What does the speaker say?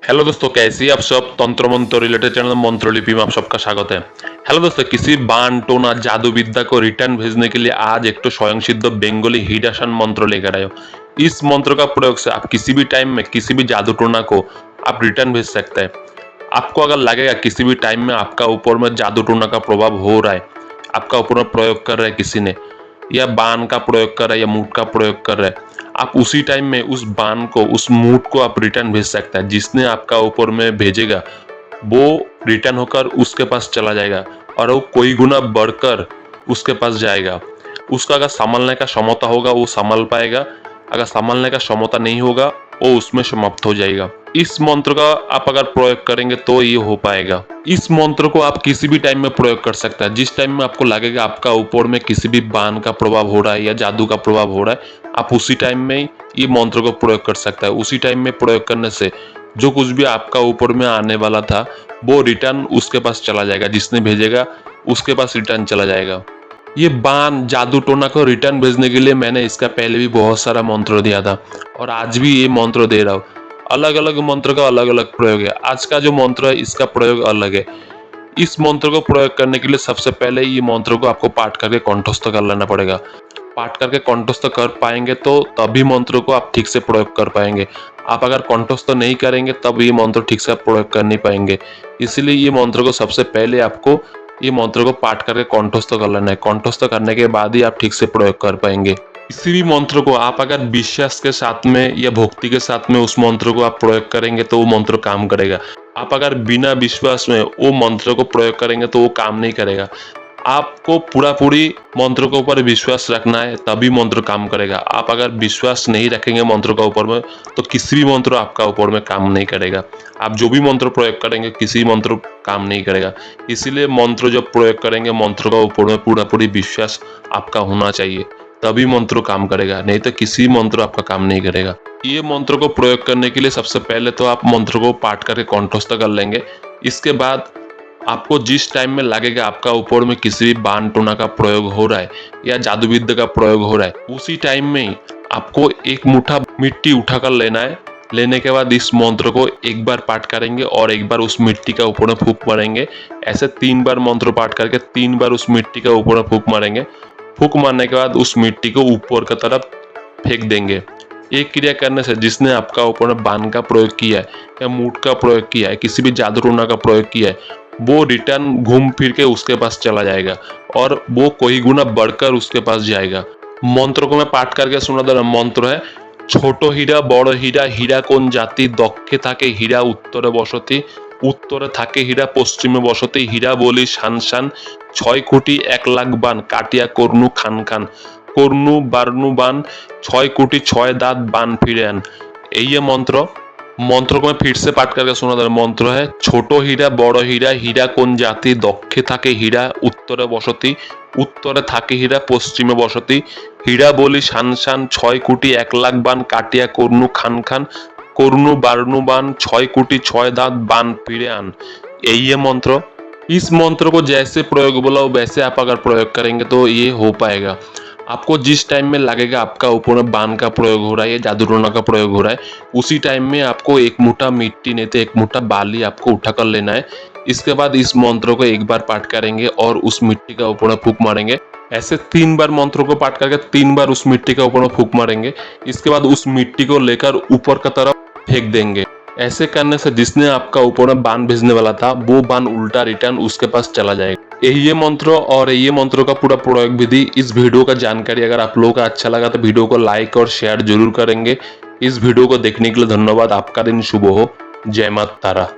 Hello दोस्तों, कैसे हैं आप सब। तंत्र मंत्र रिलेटेड चैनल मंत्रलिपि में आप सबका स्वागत है। हेलो दोस्तों, किसी बाण टोना जादू विद्या को रिटर्न भेजने के लिए आज एक तो स्वयं सिद्ध बेंगोली हिडासन मंत्र लेकर आए हो। इस मंत्र का प्रयोग से आप किसी भी टाइम में किसी भी जादू टोना को आप रिटर्न भेज सकते हैं। आपको अगर लगेगा किसी भी टाइम में आपका ऊपर में जादू टोना का प्रभाव हो रहा है, आपका ऊपर में प्रयोग कर रहा है किसी ने, या बाण का प्रयोग कर रहा है या मूठ का प्रयोग कर रहा है, आप उसी टाइम में उस बाण को, उस मूठ को आप रिटर्न भेज सकते हैं। जिसने आपका ऊपर में भेजेगा वो रिटर्न होकर उसके पास चला जाएगा और वो कोई गुना बढ़कर उसके पास जाएगा। उसका अगर संभालने का क्षमता होगा वो संभाल पाएगा, अगर संभालने का क्षमता नहीं होगा वो उसमें समाप्त हो जाएगा। इस मंत्र का आप अगर प्रयोग करेंगे तो ये हो पाएगा। इस मंत्र को आप किसी भी टाइम में प्रयोग कर सकते हैं। जिस टाइम में आपको लगेगा आपका ऊपर में किसी भी बाण का प्रभाव हो रहा है या जादू का प्रभाव हो रहा है, आप उसी टाइम में ये मंत्र को प्रयोग कर सकते हैं। उसी टाइम में प्रयोग करने से जो कुछ भी आपका ऊपर में आने वाला था वो रिटर्न उसके पास चला जाएगा, जिसने भेजेगा उसके पास रिटर्न चला जाएगा। ये बाण जादू टोना को रिटर्न भेजने के लिए मैंने इसका पहले भी बहुत सारा मंत्र दिया था और आज भी ये मंत्र दे रहा हूँ। अलग अलग मंत्र का अलग अलग प्रयोग है। आज का जो मंत्र है इसका प्रयोग अलग है। इस मंत्र को प्रयोग करने के लिए सबसे पहले ये मंत्र को आपको पाठ करके कंठस्थ कर लेना पड़ेगा। पाठ करके कंठस्थ कर पाएंगे तो तभी मंत्र को आप ठीक से प्रयोग कर पाएंगे। आप अगर कंठस्थ नहीं करेंगे तब ये मंत्र ठीक से प्रयोग कर नहीं पाएंगे। इसलिए ये मंत्र को सबसे पहले आपको ये मंत्र को पाठ करके कंठस्थ कर लेना है। कंठस्थ करने के बाद ही आप ठीक से प्रयोग कर पाएंगे। किसी भी मंत्र को आप अगर विश्वास के साथ में या भक्ति के साथ में उस मंत्र को आप प्रयोग करेंगे तो वो मंत्र काम करेगा। आप अगर बिना विश्वास में वो मंत्र को प्रयोग करेंगे तो वो काम नहीं करेगा। आपको पूरी मंत्र के ऊपर विश्वास रखना है तभी मंत्र काम करेगा। आप अगर विश्वास नहीं रखेंगे मंत्र का ऊपर में तो किसी भी मंत्र आपका ऊपर में काम नहीं करेगा। आप जो भी मंत्र प्रयोग करेंगे किसी मंत्र काम नहीं करेगा। इसीलिए मंत्र जब प्रयोग करेंगे मंत्र का ऊपर में पूरी विश्वास आपका होना चाहिए, तभी मंत्र काम करेगा, नहीं तो किसी मंत्र आपका काम नहीं करेगा। ये मंत्र को प्रयोग करने के लिए सबसे पहले तो आप मंत्र को पाठ करके कंठस्थ कर लेंगे। इसके बाद आपको जिस टाइम में लगेगा आपका ऊपर में किसी भी बाण टोना का प्रयोग हो रहा है या जादू विद्या का प्रयोग हो रहा है, उसी टाइम में आपको एक मुट्ठा मिट्टी उठाकर लेना है। लेने के बाद इस मंत्र को एक बार पाठ करेंगे और एक बार उस मिट्टी का ऊपर में फूंक मारेंगे। ऐसे 3 बार मंत्र पाठ करके 3 बार उस मिट्टी का ऊपर में फूंक मारेंगे। फूंक मारने के बाद उस मिट्टी को ऊपर की तरफ फेंक देंगे। एक क्रिया करने से जिसने आपका ऊपर में बाण का प्रयोग किया है या मूठ का प्रयोग किया है, किसी भी जादू टोना का प्रयोग किया है, वो रिटर्न घूम फिर के उसके पास चला जाएगा और वो कोई गुना बढ़कर उसके पास जाएगा। मंत्र को मैं पाठ करके सुना दे रहा हूं। मंत्र है, छोटो हीरा बड़ हीरा हीरा कोन जाति दक्षे थाके हीरा उत्तरे बसती उत्तरे थाके हीरा पश्चिमे बसती हीरा बोली शान शान 6 कोटी 1 लाख बान काटिया कर्णु खान खान कर्णु बारनु बान 6 कोटी 6 दांत बान फिरे आन। यही मंत्र को मैं फिर से पाठ करके सुना दे। मंत्र है, छोटो हीरा बड़ हीरा हीरा कोन जाति दक्षे थाके हीरा उत्तरे बसती उत्तरे थाके हीरा पश्चिमे बसती हीरा बोली शान शान 6 कोटी 1 लाख बान काटिया कर्णु खान खान कर्णु बारनु बान 6 कोटी 6 दांत बान फिरे आन। यही है मंत्र। इस मंत्र को जैसे प्रयोग बोला वैसे आप अगर प्रयोग करेंगे तो ये हो पाएगा। आपको जिस टाइम में लगेगा आपका ऊपर में बाण का प्रयोग हो रहा है या जादू टोना का प्रयोग हो रहा है, उसी टाइम में आपको एक मुट्ठा मिट्टी नहीं तो एक मुट्ठा बाली आपको उठा कर लेना है। इसके बाद इस मंत्र को एक बार पाठ करेंगे और उस मिट्टी का ऊपर में फूंक मारेंगे। ऐसे 3 बार मंत्रों को पाठ करके 3 बार उस मिट्टी का ऊपर में फूंक मारेंगे। इसके बाद उस मिट्टी को लेकर ऊपर की तरफ फेंक देंगे। ऐसे करने से जिसने आपका ऊपर में बाण भेजने वाला था वो बाण उल्टा रिटर्न उसके पास चला जाएगा। यही मंत्र और ये मंत्रों का पूरा प्रयोग विधि। इस वीडियो का जानकारी अगर आप लोगों को अच्छा लगा तो वीडियो को लाइक और शेयर जरूर करेंगे। इस वीडियो को देखने के लिए धन्यवाद। आपका दिन शुभ हो। जय माता तारा।